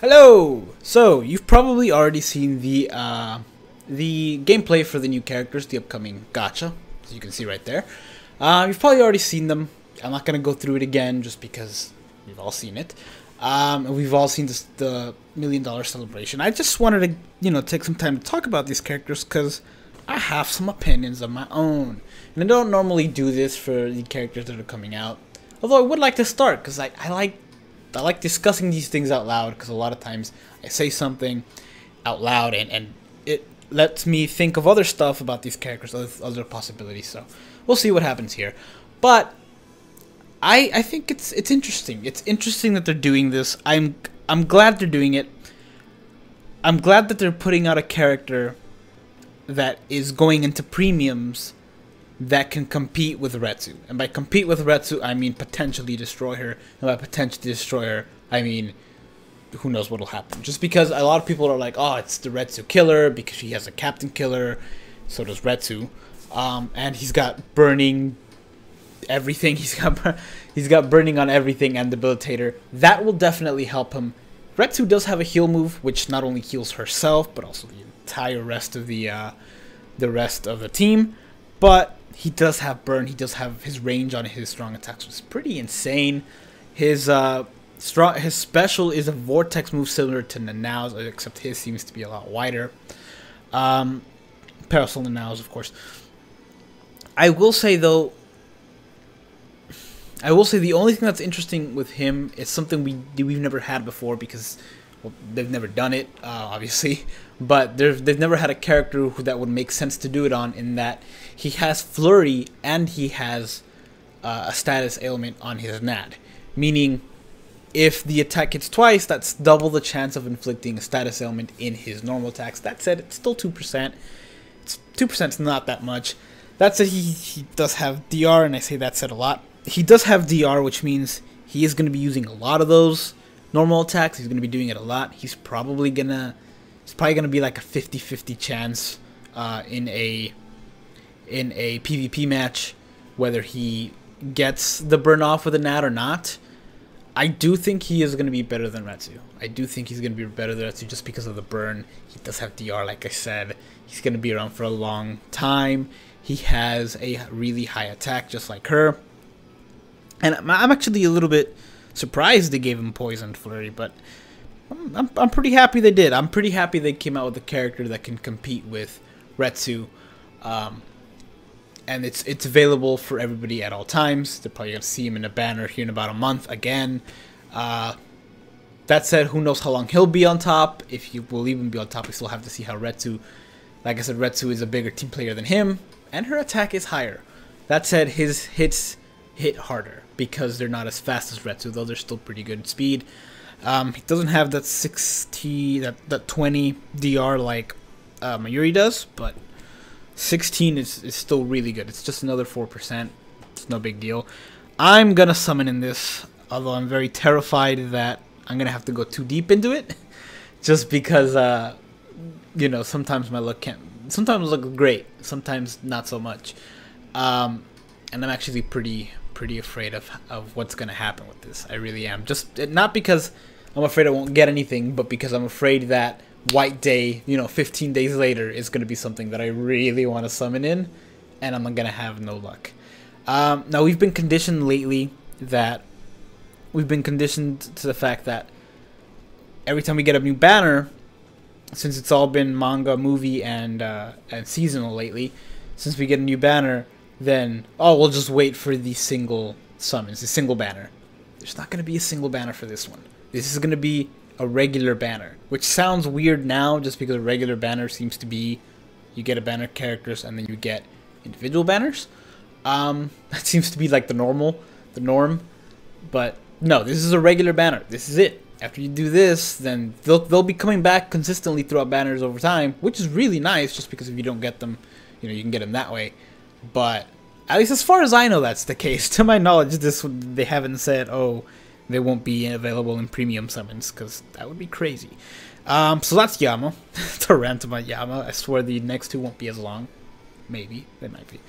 Hello! So, you've probably already seen the gameplay for the new characters, the upcoming gacha, as you can see right there. You've probably already seen them. I'm not going to go through it again just because we've all seen it. And we've all seen the $1 million celebration. I just wanted to, take some time to talk about these characters because I have some opinions of my own. And I don't normally do this for the characters that are coming out. Although I would like to start because I like discussing these things out loud because a lot of times I say something out loud and it lets me think of other stuff about these characters, other possibilities. So we'll see what happens here. But I think it's interesting. It's interesting that they're doing this. I'm glad they're doing it. I'm glad that they're putting out a character that is going into premiums that can compete with Retsu. And by compete with Retsu, I mean potentially destroy her. And by potentially destroy her, I mean who knows what'll happen. Just because a lot of people are like, oh, it's the Retsu killer because she has a captain killer. So does Retsu. And he's got burning everything. He's got burning on everything and debilitator. That will definitely help him. Retsu does have a heal move, which not only heals herself, but also the entire rest of the team. But he does have burn. He does have his range on his strong attacks, which is pretty insane. His special is a vortex move similar to Nanao's, except his seems to be a lot wider. Parasol Nanao's, of course. I will say though, the only thing that's interesting with him is something we've never had before because, well, they've never done it, obviously. But they've never had a character that would make sense to do it on, in that he has flurry and he has a status ailment on his NAD. Meaning, if the attack hits twice, that's double the chance of inflicting a status ailment in his normal attacks. That said, it's still 2%. 2% is not that much. That said, he does have DR, and I say that said a lot. He does have DR, which means he is going to be using a lot of those normal attacks. He's going to be doing it a lot. He's probably going to be like a 50-50 chance in a PvP match, whether he gets the burn off with a NAT or not. I do think he is going to be better than Retsu. I do think he's going to be better than Retsu just because of the burn. He does have DR, like I said. He's going to be around for a long time. He has a really high attack, just like her. And I'm actually a little bit surprised they gave him Poisoned Flurry, but I'm pretty happy they did. I'm pretty happy they came out with a character that can compete with Retsu. And it's available for everybody at all times. They're probably going to see him in a banner here in about a month again. That said, who knows how long he'll be on top. If he will even be on top, we still have to see how Retsu... Like I said, Retsu is a bigger team player than him, and her attack is higher. That said, his hits hit harder because they're not as fast as Retsu, though they're still pretty good speed. He doesn't have that 20 DR like Mayuri does, but 16 is still really good. It's just another 4%. It's no big deal. I'm gonna summon in this, although I'm very terrified that I'm gonna have to go too deep into it, just because sometimes my luck sometimes look great, sometimes not so much, and I'm actually pretty afraid of what's gonna happen with this. I really am. Just not because I'm afraid I won't get anything, but because I'm afraid that White Day, 15 days later, is going to be something that I really want to summon in, and I'm going to have no luck. Now, we've been conditioned lately to the fact that every time we get a new banner, since it's all been manga, movie, and seasonal lately, since we get a new banner, then, we'll just wait for the single summons, the single banner. There's not going to be a single banner for this one. This is going to be a regular banner, which sounds weird now just because a regular banner seems to be you get a banner characters and then you get individual banners. That seems to be like the norm, but no, this is a regular banner. This is it. After you do this, then they'll be coming back consistently throughout banners over time, which is really nice just because if you don't get them, you can get them that way. But at least as far as I know, that's the case. To my knowledge, they haven't said, oh, they won't be available in premium summons, because that would be crazy. So that's Yama. To rant about Yama. I swear the next two won't be as long. Maybe. They might be.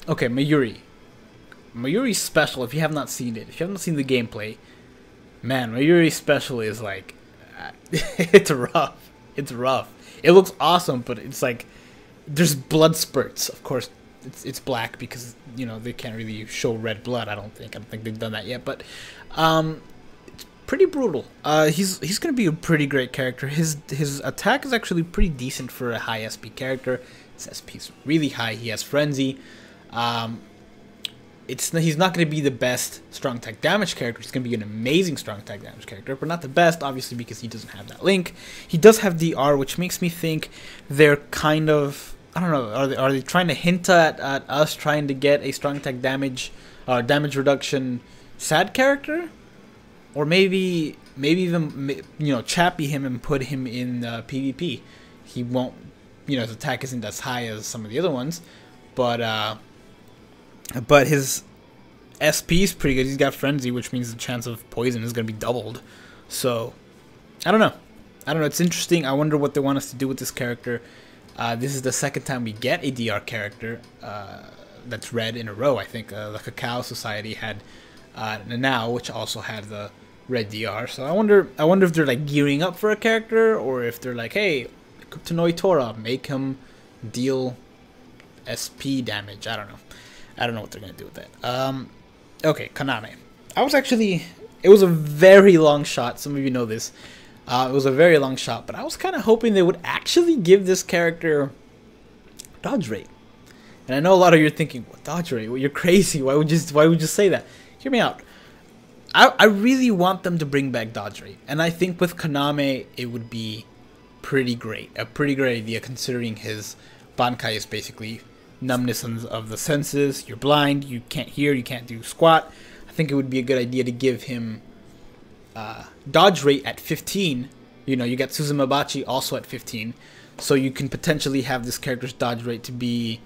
Mayuri. Mayuri's special, if you have not seen it, if you have not seen the gameplay, Man, Mayuri special is like, it's rough. It's rough. It looks awesome, but it's like, there's blood spurts. Of course, it's black because, you know, they can't really show red blood. I don't think they've done that yet. But it's pretty brutal. He's gonna be a pretty great character. His attack is actually pretty decent for a high SP character. His SP is really high. He has frenzy. He's not going to be the best strong attack damage character. He's going to be an amazing strong attack damage character, but not the best, obviously, because he doesn't have that link. He does have DR, which makes me think they're kind of, I don't know, are they trying to hint at us trying to get a strong attack damage reduction sad character, or maybe even, you know, chappy him and put him in PvP. He won't, you know, his attack isn't as high as some of the other ones, but his SP is pretty good. He's got frenzy, which means the chance of poison is going to be doubled. So, I don't know. It's interesting. I wonder what they want us to do with this character. This is the second time we get a DR character that's red in a row. I think the Cacao Society had Nanao, which also had the red DR. So I wonder if they're like gearing up for a character, or if they're like, hey, Kutanoi Tora, make him deal SP damage. I don't know what they're going to do with that. Okay, Kaname. It was a very long shot. Some of you know this. It was a very long shot, but I was kind of hoping they would actually give this character dodge rate. And I know a lot of you are thinking, what dodge rate? Well, you're crazy. Why would you say that? Hear me out. I really want them to bring back dodge rate. And I think with Kaname, it would be pretty great. A pretty great idea, considering his Bankai is basically numbness of the senses. You're blind, you can't hear, you can't do squat. I think it would be a good idea to give him dodge rate at 15. You know, you got Suzumabachi also at 15, so you can potentially have this character's dodge rate to be,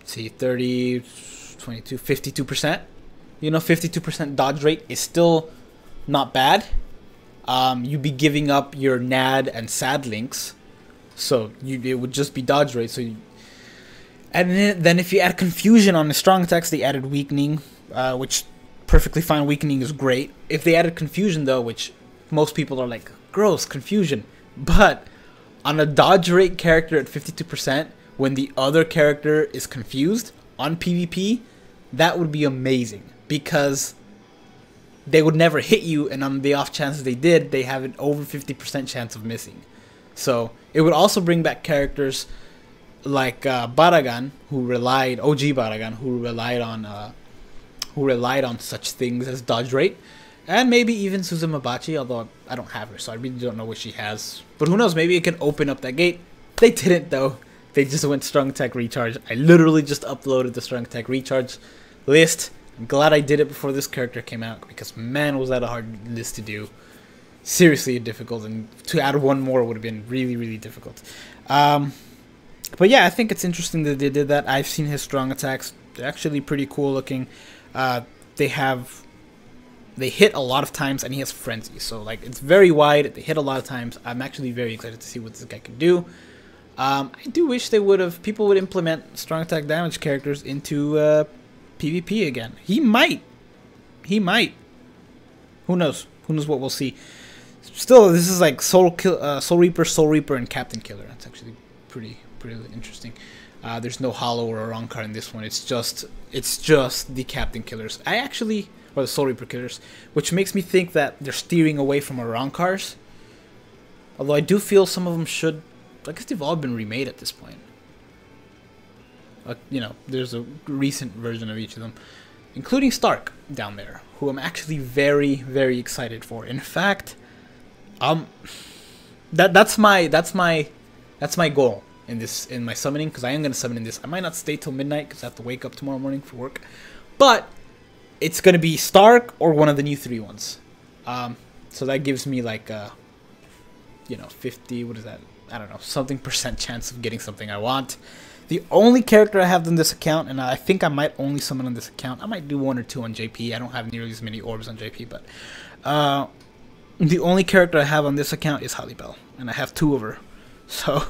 see, 30, 22, 52%. You know, 52% dodge rate is still not bad. You'd be giving up your NAD and SAD links, so it would just be dodge rate. So and then if you add confusion on the strong attacks, they added weakening, which perfectly fine. Weakening is great. If they added confusion, though, which most people are like, gross, confusion. But on a dodge rate character at 52%, when the other character is confused on PvP, that would be amazing. Because they would never hit you, and on the off chances they did, they have an over 50% chance of missing. So it would also bring back characters like Baragan, OG Baragan, who relied on such things as dodge rate, and maybe even Suzumabachi, although I don't have her, so I really don't know what she has. But who knows, maybe it can open up that gate. They didn't, though. They just went strong attack recharge. I literally just uploaded the strong attack recharge list. I'm glad I did it before this character came out, because man, was that a hard list to do. Seriously difficult, and to add one more would have been really, really difficult. But yeah, I think it's interesting that they did that. I've seen his strong attacks. They're actually pretty cool looking. They hit a lot of times, and he has frenzy. So like, it's very wide. They hit a lot of times. I'm actually very excited to see what this guy can do. I do wish people would implement strong attack damage characters into PvP again. He might. Who knows? Who knows what we'll see. Still, this is like Soul Reaper, and Captain Killer. That's actually pretty interesting. There's no Hollow or Arrancar in this one. It's just the Captain Killers. Or the Soul Reaper Killers, which makes me think that they're steering away from Arrancars. Although I do feel some of them should. I guess they've all been remade at this point. You know, there's a recent version of each of them, including Stark down there, who I'm actually very, very excited for. In fact, that's my goal in my summoning, because I am gonna summon in this. I might not stay till midnight because I have to wake up tomorrow morning for work, but it's gonna be Stark or one of the new 3 ones. So that gives me like 50. What is that? I don't know, something % chance of getting something I want. The only character I have on this account, and I think I might only summon on this account. I might do 1 or 2 on JP. I don't have nearly as many orbs on JP, but the only character I have on this account is Halibel, and I have 2 of her. So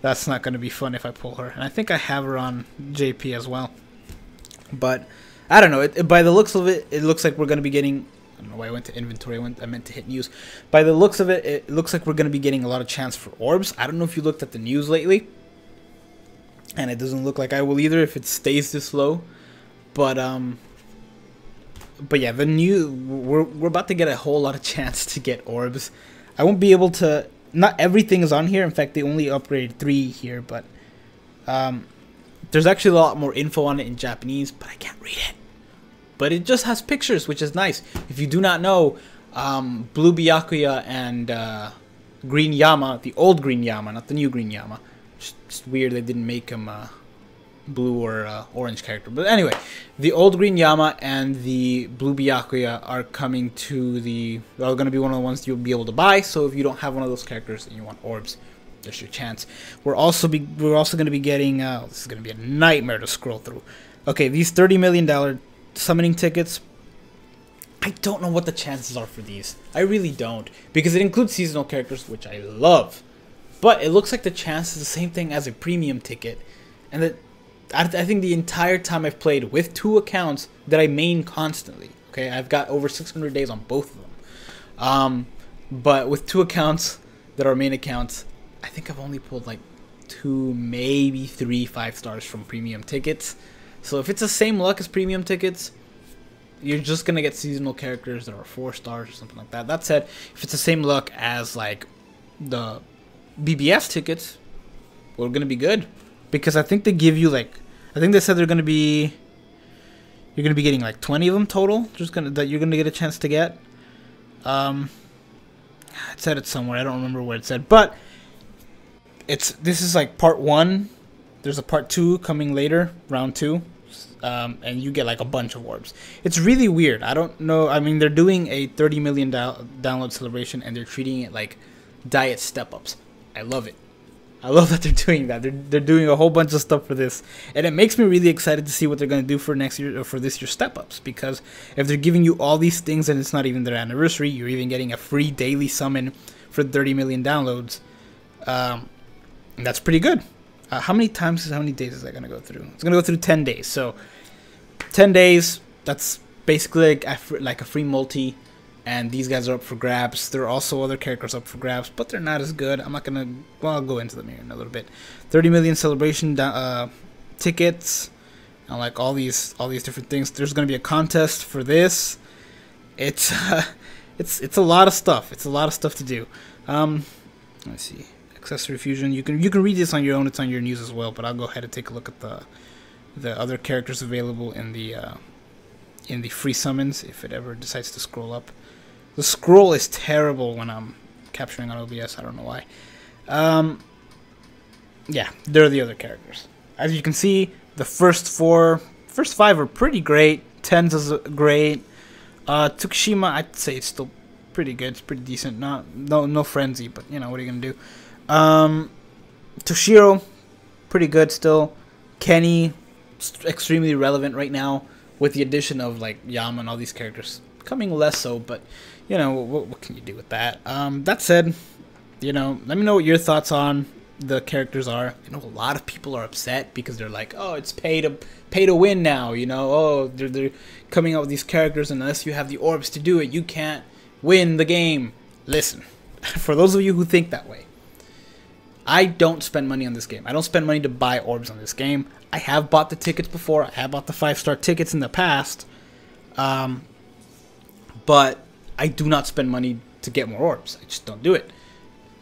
that's not going to be fun if I pull her. And I think I have her on JP as well. But I don't know. By the looks of it, it looks like we're going to be getting I don't know why I went to inventory. I meant to hit news. By the looks of it, it looks like we're going to be getting a lot of chance for orbs. I don't know if you looked at the news lately, and it doesn't look like I will either if it stays this low. But yeah, we're about to get a whole lot of chance to get orbs. I won't be able to. Not everything is on here. In fact, they only upgraded 3 here, but there's actually a lot more info on it in Japanese, but I can't read it. But it just has pictures, which is nice. If you do not know, Blue Byakuya and Green Yama, the old Green Yama, not the new Green Yama. Just weird they didn't make him blue or orange character. But anyway, the old Green Yama and the Blue Byakuya are coming to the... are going to be one of the ones you'll be able to buy. So if you don't have one of those characters and you want orbs, there's your chance. We're also going to be getting... this is going to be a nightmare to scroll through. Okay, these $30 million summoning tickets, I don't know what the chances are for these. I really don't, because it includes seasonal characters, which I love, but it looks like the chance is the same thing as a premium ticket, and that I think the entire time I've played with 2 accounts that I main constantly. Okay, I've got over 600 days on both of them, but with 2 accounts that are main accounts, I think I've only pulled like 2, maybe 3 5-stars from premium tickets. So if it's the same luck as premium tickets, you're just going to get seasonal characters that are 4 stars or something like that. That said, if it's the same luck as like the BBS tickets, we're going to be good. Because I think they give you like, I think they said they're going to be, you're going to be getting like 20 of them total, that you're going to get a chance to get. It said it somewhere, I don't remember where it said, but this is like part 1. There's a part 2 coming later, round 2, and you get like a bunch of orbs. It's really weird. I don't know. I mean, they're doing a 30 million download celebration, and they're treating it like diet step-ups. I love it. I love that they're doing that. They're doing a whole bunch of stuff for this, and it makes me really excited to see what they're going to do for next year or for this year's step-ups. Because if they're giving you all these things and it's not even their anniversary, you're even getting a free daily summon for 30 million downloads. That's pretty good. How many days is that going to go through? It's going to go through 10 days. So 10 days, that's basically like a free multi. And these guys are up for grabs. There are also other characters up for grabs, but they're not as good. I'm not going to... well, I'll go into them here in a little bit. 30 million celebration tickets. And like all these different things. There's going to be a contest for this. It's a lot of stuff. It's a lot of stuff to do. Let's see. Accessory fusion. You can read this on your own. It's on your news as well. But I'll go ahead and take a look at the other characters available in the free summons if it ever decides to scroll up. The scroll is terrible when I'm capturing on OBS. I don't know why. Yeah, they're the other characters. As you can see, the first 5 are pretty great. Tens is great. Tsukushima, I'd say it's still pretty good. It's pretty decent. No frenzy, but you know what are you gonna do? Toshiro, pretty good still. Kenny, extremely relevant right now with the addition of like Yama and all these characters. Coming less so, but you know what can you do with that? That said, you know, let me know what your thoughts on the characters are. I know a lot of people are upset because they're like, oh, it's pay to win now. You know, oh, they're coming out with these characters, and unless you have the orbs to do it, you can't win the game. Listen, for those of you who think that way, I don't spend money on this game. I don't spend money to buy orbs on this game. I have bought the tickets before. I have bought the 5-star tickets in the past. But I do not spend money to get more orbs. I just don't do it.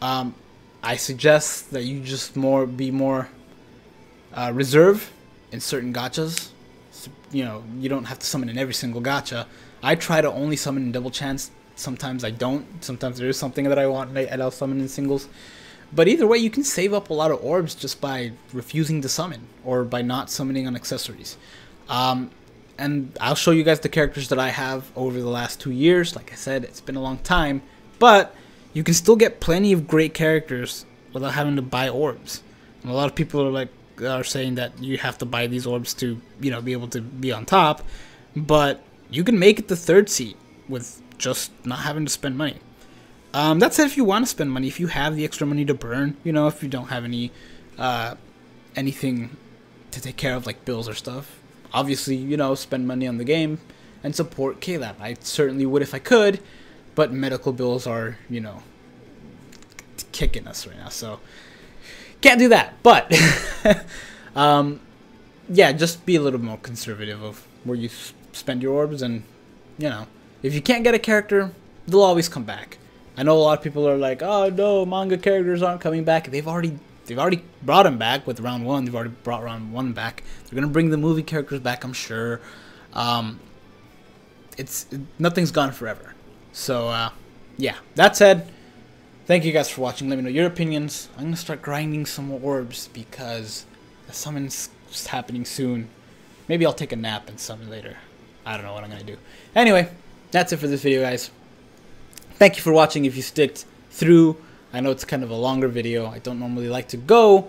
I suggest that you just be more reserve in certain gachas. So, you know, you don't have to summon in every single gacha. I try to only summon in double chance. Sometimes I don't. Sometimes there is something that I want and I'll summon in singles. But either way, you can save up a lot of orbs just by refusing to summon or by not summoning on accessories. And I'll show you guys the characters that I have over the last 2 years. Like I said, it's been a long time, but you can still get plenty of great characters without having to buy orbs. And a lot of people are saying that you have to buy these orbs to, you know, be able to be on top, but you can make it the 3rd seat with just not having to spend money. That said, if you want to spend money, if you have the extra money to burn, you know, if you don't have anything to take care of like bills or stuff, obviously, you know, spend money on the game and support KLab. I certainly would if I could, but medical bills are, you know, kicking us right now, so can't do that. But yeah, just be a little more conservative of where you spend your orbs, and you know, if you can't get a character, they'll always come back. I know a lot of people are like, oh no, manga characters aren't coming back. They've already brought them back with round 1. They've already brought round 1 back. They're gonna bring the movie characters back, I'm sure. Nothing's gone forever. So yeah, that said, thank you guys for watching. Let me know your opinions. I'm gonna start grinding some more orbs because the summon's happening soon. Maybe I'll take a nap and summon later. I don't know what I'm gonna do. Anyway, that's it for this video, guys. Thank you for watching. If you sticked through, I know it's kind of a longer video. I don't normally like to go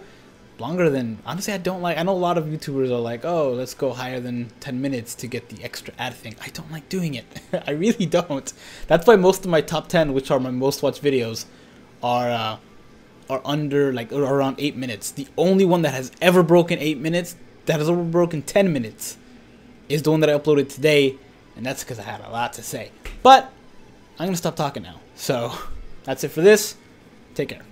longer than, honestly, I don't like. I know a lot of YouTubers are like, oh, let's go higher than 10 minutes to get the extra ad thing. I don't like doing it. I really don't. That's why most of my top 10, which are my most watched videos, are under, like, around 8 minutes. The only one that has ever broken 8 minutes, that has ever broken 10 minutes, is the one that I uploaded today, and that's because I had a lot to say. But I'm going to stop talking now. So that's it for this. Take care.